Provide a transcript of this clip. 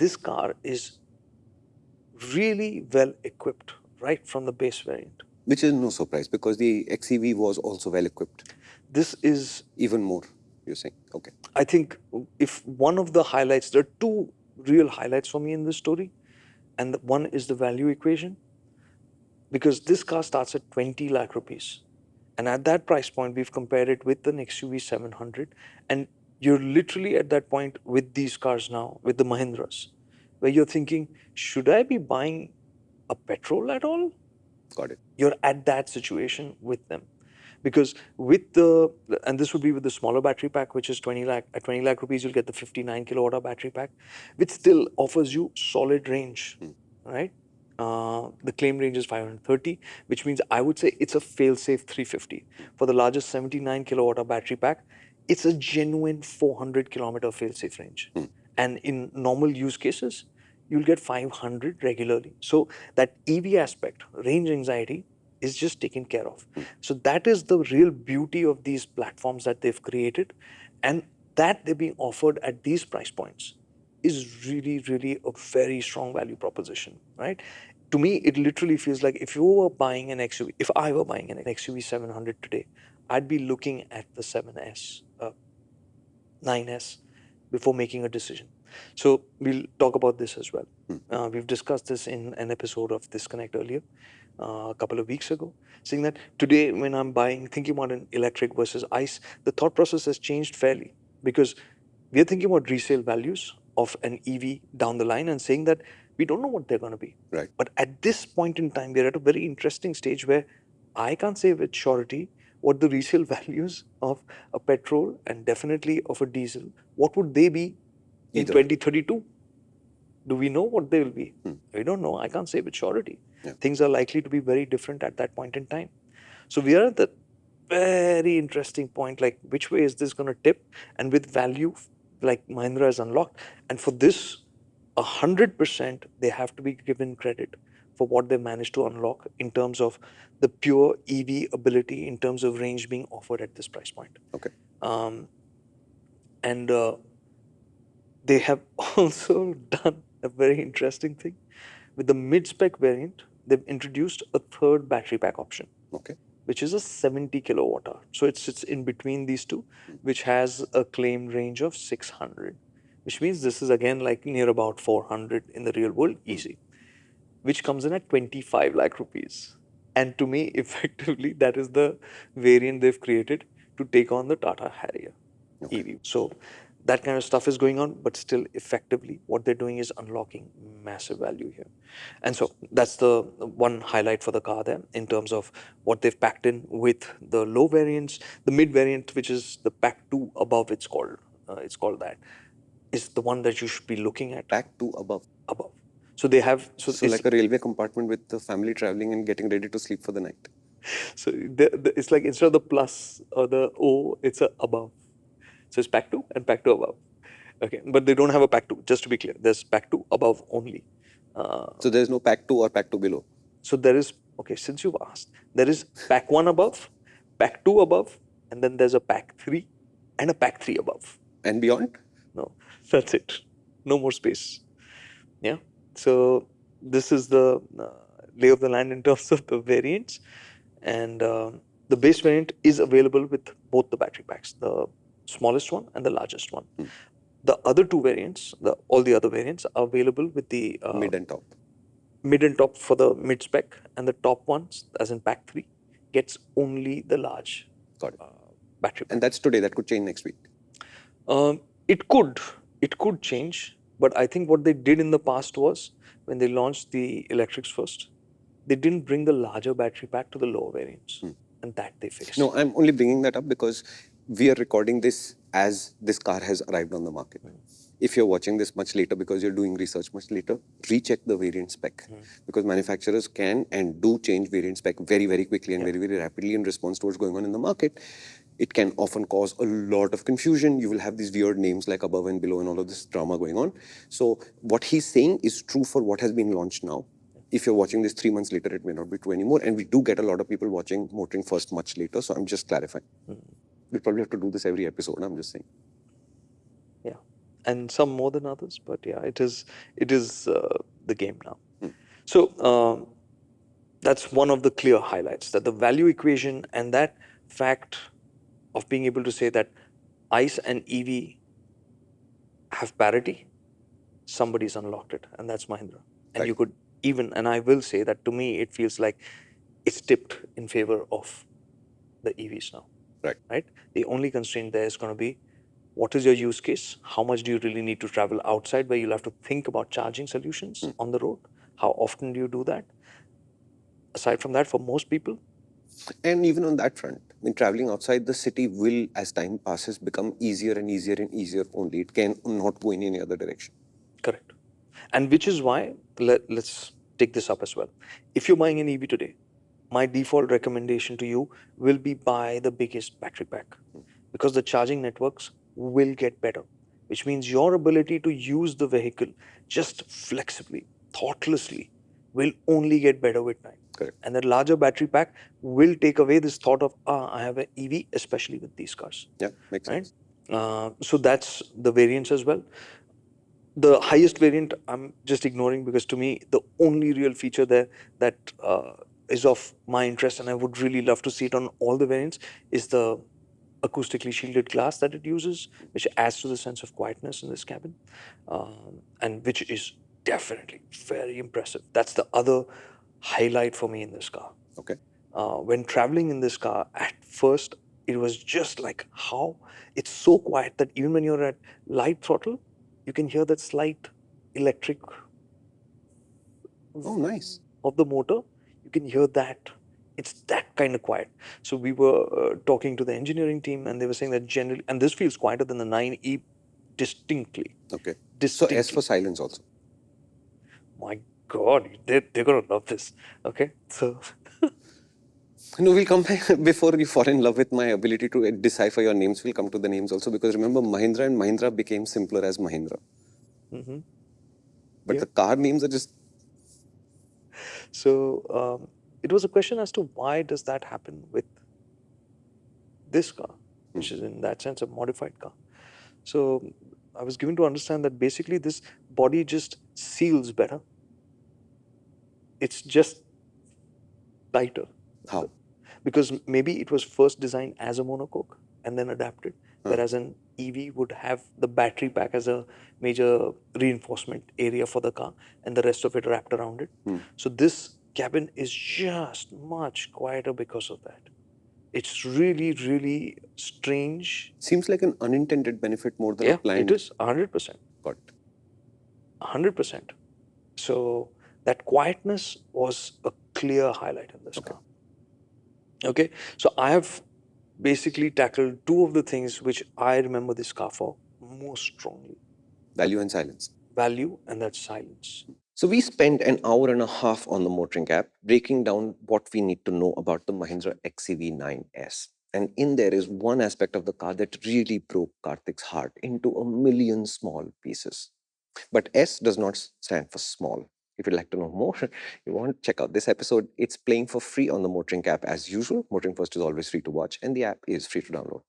this car is really well equipped right from the base variant. Which is no surprise because the XEV was also well equipped. This is even more, you're saying. Okay. I think if one of the highlights, there are two real highlights for me in this story, and one is the value equation, because this car starts at 20 lakh rupees. And at that price point, we've compared it with the XUV700. And you're literally at that point with these cars now, with the Mahindras, where you're thinking, should I be buying a petrol at all? Got it. You're at that situation with them. Because with the, and this would be with the smaller battery pack, which is 20 lakh, at 20 lakh rupees, you'll get the 59 kilowatt hour battery pack, which still offers you solid range, right? The claim range is 530, which means I would say it's a fail-safe 350. For the largest 79 kilowatt hour battery pack, it's a genuine 400 kilometer fail-safe range. And in normal use cases, you'll get 500 regularly. So that EV aspect, range anxiety, is just taken care of. So that is the real beauty of these platforms that they've created, and that they're being offered at these price points is really, really a very strong value proposition, right? To me, it literally feels like if you were buying an XUV, if I were buying an XUV700 today, I'd be looking at the 7S, 9S before making a decision. So we'll talk about this as well. We've discussed this in an episode of Disconnect earlier, a couple of weeks ago, saying that today when I'm thinking about an electric versus ICE, the thought process has changed fairly, because we're thinking about resale values of an EV down the line and saying that we don't know what they're going to be. Right. But at this point in time, we're at a very interesting stage where I can't say with surety what the resale values of a petrol and definitely of a diesel, what would they be in 2032? Do we know what they will be? We don't know. I can't say with surety. Things are likely to be very different at that point in time. So we are at the very interesting point, like which way is this going to tip? And with value, like Mahindra has unlocked. And for this, 100%, they have to be given credit for what they managed to unlock in terms of the pure EV ability, in terms of range being offered at this price point. Okay. And they have also done a very interesting thing. With the mid-spec variant, they've introduced a third battery pack option. Okay. Which is a 70 kilowatt hour. So it sits in between these two, which has a claimed range of 600, which means this is again like near about 400 in the real world, easy, which comes in at 25 lakh rupees. And to me, effectively, that is the variant they've created to take on the Tata Harrier EV. So that kind of stuff is going on, but still effectively what they're doing is unlocking massive value here. And so that's the one highlight for the car there in terms of what they've packed in with the low variants. The mid variant, which is the pack 2 above, it's called that, is the one that you should be looking at. Pack 2 above. Above. So they have... So like a railway compartment with the family traveling and getting ready to sleep for the night. So it's like instead of the plus or the O, it's a above. So it's pack 2 and pack 2 above. Okay, but they don't have a pack 2, just to be clear. There's pack 2 above only. So there's no pack 2 or pack 2 below? So there is, okay, since you've asked, there is pack 1 above, pack 2 above, and then there's a pack 3 and a pack 3 above. And beyond? No, that's it. No more space. Yeah. So this is the lay of the land in terms of the variants. And the base variant is available with both the battery packs, the smallest one and the largest one. The other two variants, all the other variants are available with the mid and top. Mid and top for the mid spec, and the top ones, as in pack 3, gets only the large battery pack. And that's today. That could change next week. It could change, but I think what they did in the past was when they launched the electrics first, they didn't bring the larger battery pack to the lower variants, and that they fixed. No, I'm only bringing that up because we are recording this as this car has arrived on the market. If you're watching this much later because you're doing research much later, recheck the variant spec because manufacturers can and do change variant spec very, very quickly and very, very rapidly in response to what's going on in the market. It can often cause a lot of confusion. You will have these weird names like above and below and all of this drama going on. So what he's saying is true for what has been launched now. If you're watching this 3 months later, it may not be true anymore. And we do get a lot of people watching Motoring First much later. So I'm just clarifying. We'll probably have to do this every episode, I'm just saying. Yeah. and some more than others. But yeah, it is the game now. So that's one of the clear highlights, that the value equation and that fact of being able to say that ICE and EV have parity, somebody's unlocked it, and that's Mahindra. And Right. you could even, and I will say that to me, it feels like it's tipped in favor of the EVs now. Right. The only constraint there is going to be, what is your use case? How much do you really need to travel outside, where you'll have to think about charging solutions on the road? How often do you do that? Aside from that, for most people, And even on that front, I mean, traveling outside the city will, as time passes, become easier and easier and easier only. It can not go in any other direction. correct. And which is why, let's take this up as well. If you're buying an EV today, my default recommendation to you will be buy the biggest battery pack, because the charging networks will get better, which means your ability to use the vehicle just flexibly, thoughtlessly, will only get better with time. Correct. And that larger battery pack will take away this thought of, I have an EV, especially with these cars. Yeah, makes sense. So that's the variants as well. The highest variant I'm just ignoring, because to me the only real feature there that is of my interest, and I would really love to see it on all the variants, is the acoustically shielded glass that it uses, which adds to the sense of quietness in this cabin, and which is definitely very impressive. That's the other highlight for me in this car. Okay. When traveling in this car, at first it was just like, how it's so quiet that even when you're at light throttle, you can hear that slight electric Oh, nice. of the motor. You can hear that. It's that kind of quiet. So we were talking to the engineering team, and they were saying that generally, and this feels quieter than the 9E distinctly. Okay. So Distinctly. S for silence also. My God, they're going to love this. Okay. So No, we'll come back before you fall in love with my ability to decipher your names. We'll come to the names also, because remember, Mahindra and Mahindra became simpler as Mahindra. But Yeah. the car names are just. So it was a question as to why does that happen with this car, which is in that sense a modified car. So I was given to understand that basically this body just seals better. It's just tighter. How? Because maybe it was first designed as a monocoque and then adapted, whereas an EV would have the battery pack as a major reinforcement area for the car, and the rest of it wrapped around it. So this cabin is just much quieter because of that. It's really, really strange. Seems like an unintended benefit more than a Yeah, planned. it is 100%. Got it. 100%. So that quietness was a clear highlight in this car. Okay, so I have basically tackled two of the things which I remember this car for most strongly: Value and silence. value, and that's silence. So we spent an hour and a half on the MotorInc app breaking down what we need to know about the Mahindra XEV9S. And in there is one aspect of the car that really broke Karthik's heart into a million small pieces. But S does not stand for small. If you'd like to know more, you want to check out this episode. It's playing for free on the MotorInc app as usual. MotorInc First is always free to watch, and the app is free to download.